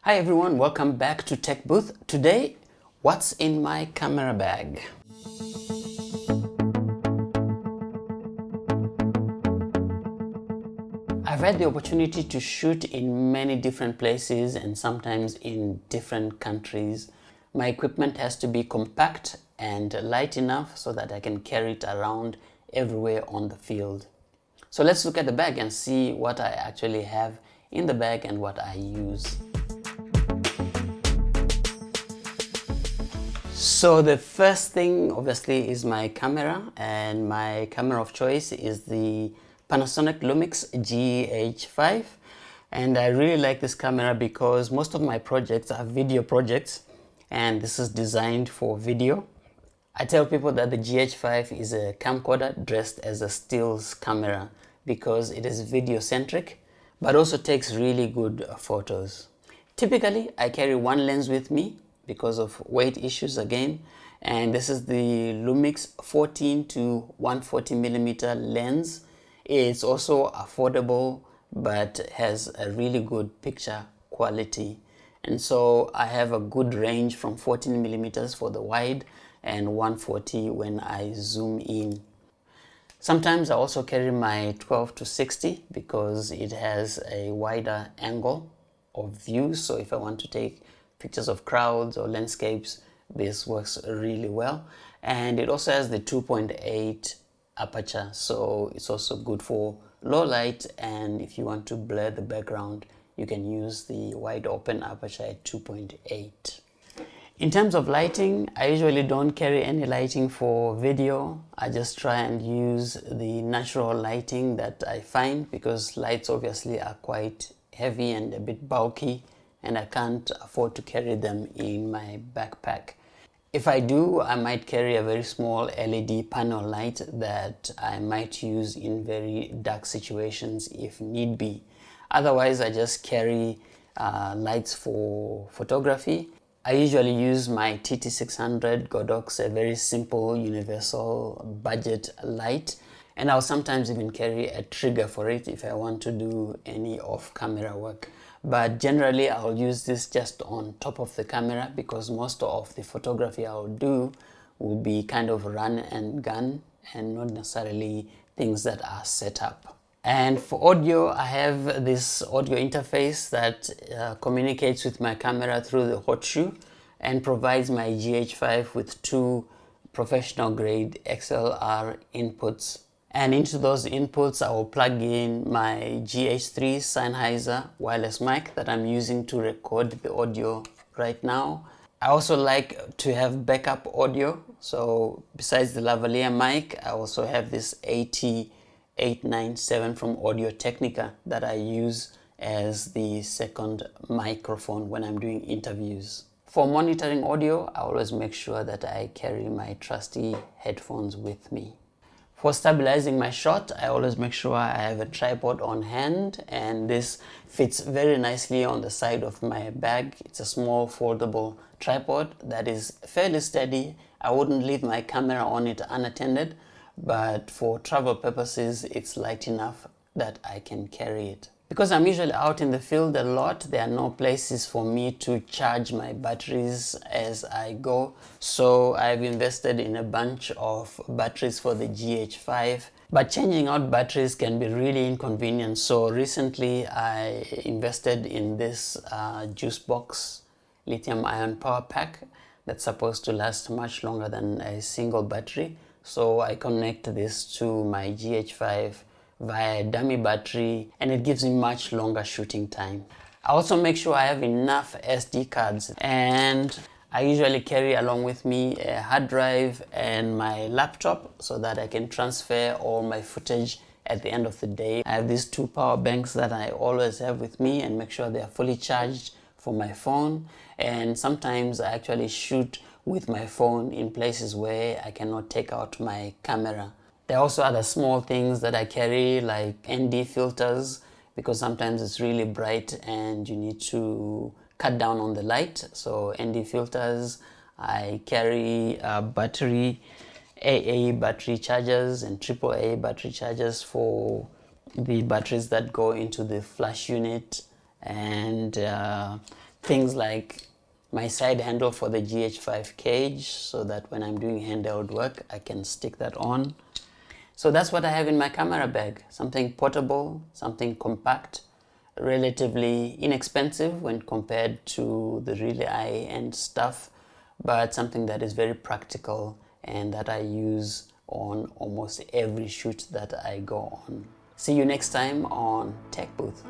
Hi everyone, welcome back to Tech Booth. Today, what's in my camera bag? I've had the opportunity to shoot in many different places and sometimes in different countries. My equipment has to be compact and light enough so that I can carry it around everywhere on the field. So let's look at the bag and see what I actually have in the bag and what I use. So the first thing obviously is my camera, and my camera of choice is the Panasonic Lumix GH5, and I really like this camera because most of my projects are video projects and this is designed for video. I tell people that the GH5 is a camcorder dressed as a stills camera because it is video centric but also takes really good photos. Typically I carry one lens with me because of weight issues again, and this is the Lumix 14 to 140 millimeter lens. It's also affordable but has a really good picture quality, and so I have a good range from 14 millimeters for the wide and 140 when I zoom in. Sometimes I also carry my 12 to 60 because it has a wider angle of view, so if I want to take pictures of crowds or landscapes, this works really well. And it also has the 2.8 aperture, so it's also good for low light, and if you want to blur the background you can use the wide open aperture at 2.8. In terms of lighting, I usually don't carry any lighting for video. I just try and use the natural lighting that I find because lights obviously are quite heavy and a bit bulky, and I can't afford to carry them in my backpack. If I do, I might carry a very small LED panel light that I might use in very dark situations if need be. Otherwise, I just carry lights for photography. I usually use my TT600 Godox, a very simple universal budget light, and I'll sometimes even carry a trigger for it if I want to do any off-camera work. But generally I'll use this just on top of the camera because most of the photography I'll do will be kind of run and gun and not necessarily things that are set up. And for audio, I have this audio interface that communicates with my camera through the hot shoe and provides my GH5 with two professional grade XLR inputs. And into those inputs I will plug in my GH3 Sennheiser wireless mic that I'm using to record the audio right now. I also like to have backup audio, so besides the lavalier mic I also have this AT897 from Audio-Technica that I use as the second microphone when I'm doing interviews. For monitoring audio, I always make sure that I carry my trusty headphones with me. For stabilizing my shot, I always make sure I have a tripod on hand, and this fits very nicely on the side of my bag. It's a small foldable tripod that is fairly steady. I wouldn't leave my camera on it unattended, but for travel purposes it's light enough that I can carry it. Because I'm usually out in the field a lot, there are no places for me to charge my batteries as I go. So I've invested in a bunch of batteries for the GH5. But changing out batteries can be really inconvenient. So recently I invested in this Juicebox lithium-ion power pack that's supposed to last much longer than a single battery. So I connect this to my GH5 via a dummy battery, and it gives me much longer shooting time. I also make sure I have enough SD cards, and I usually carry along with me a hard drive and my laptop so that I can transfer all my footage at the end of the day. I have these two power banks that I always have with me and make sure they are fully charged for my phone, and sometimes I actually shoot with my phone in places where I cannot take out my camera. There are also other small things that I carry like ND filters because sometimes it's really bright and you need to cut down on the light. So ND filters, I carry battery, AA battery chargers and AAA battery chargers for the batteries that go into the flash unit, and things like my side handle for the GH5 cage, so that when I'm doing handheld work I can stick that on. So that's what I have in my camera bag. Something portable, something compact, relatively inexpensive when compared to the really high-end stuff, but something that is very practical and that I use on almost every shoot that I go on. See you next time on Tech Booth.